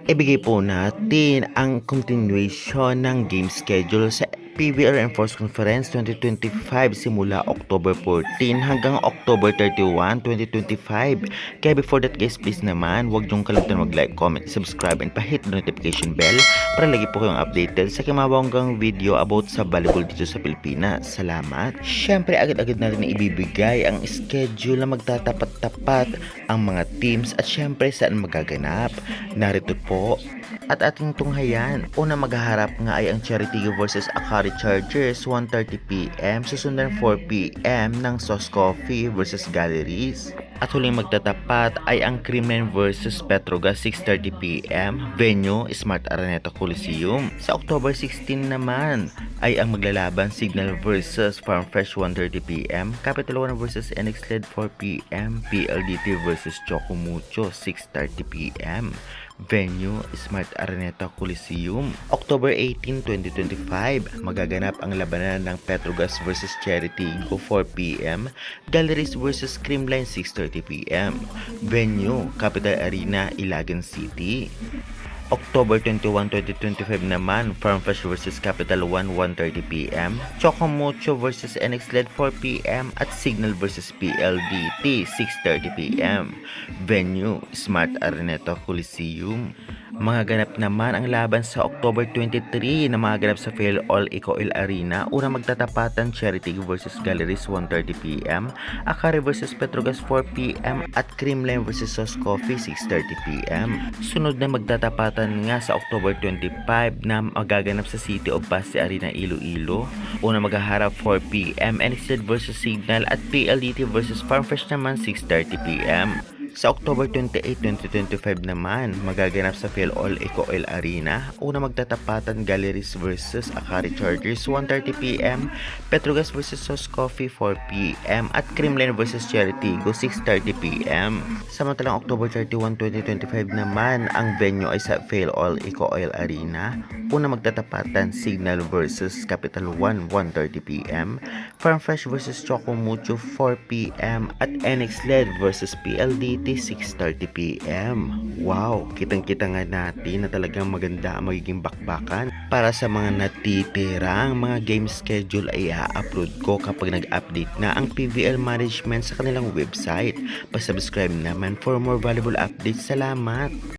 Ibigay po natin ang continuation ng game schedule sa PBL Reinforced Conference 2025 simula October 14 hanggang October 31, 2025. Kaya before that guys, please naman huwag niyong kalimutan mag-like, comment, subscribe, and pa-hit the notification bell para lagi po kayong updated sa kimabonggang video about sa volleyball dito sa Pilipinas. Salamat! Siyempre, agad-agad natin ibibigay ang schedule na magtatapat-tapat ang mga teams at siyempre saan magaganap. Narito po at ating tunghayan. Una maghaharap nga ay ang Cherry versus Akari Chargers 1:30 PM, susundan 4 PM ng Sauce Coffee versus Galleries. At huling magtatapat ay ang Creamline versus Petrogas 6:30 PM, venue Smart Araneta Coliseum. Sa October 16 naman ay ang maglalaban Signal versus Farmfresh 1:30 PM, Capital One versus NX LED 4 PM, PLDT versus Chocomucho 6:30 PM, venue Smart Araneta Coliseum. October 18, 2025, magaganap ang labanan ng Petrogas versus Charity Go 4 PM, Galleries versus Creamline 6:30 PM, venue Capital Arena, Ilagan City. October 21, 2025 naman, Farmfresh versus Capital One 1:30 PM, Chocomucho versus NX LED 4 PM at Signal versus PLDT 6:30 PM, venue Smart Araneta Coliseum. Magaganap naman ang laban sa October 23 na magaganap sa Fail All Ecoil Arena. Unang magtatapatan Charity versus Galleries 1:30 PM, Akari versus Petrogas 4 PM at Creamline versus Sauce Coffee 6:30 PM. Sunod na magtatapatan nga sa October 25 na magaganap sa City of Pasay Arena, Iloilo. Unang maghaharap 4 PM NXZ versus Signal at PLDT versus Farmfresh naman 6:30 PM. Sa October 28, 2025 naman, magaganap sa Fail All Ecoil Arena. Una magtatapatan Galleries versus Akari Chargers 1:30 PM, Petrogas versus Sauce Coffee 4 PM at Creamline versus Charity Go 6:30 PM. Samantalang October 31, 2025 naman, ang venue ay sa Fail All Ecoil Arena. Una magtatapatan Signal versus Capital One 1:30 PM, Farmfresh versus Chocomucho 4 PM at NX LED versus PLDT 6:30 PM. Wow, kitang-kita nga natin na talagang maganda ang magiging bakbakan. Para sa mga natitirang mga game schedule ay i-upload ko kapag nag-update na ang PVL Management sa kanilang website. Pa-subscribe naman for more valuable updates. Salamat!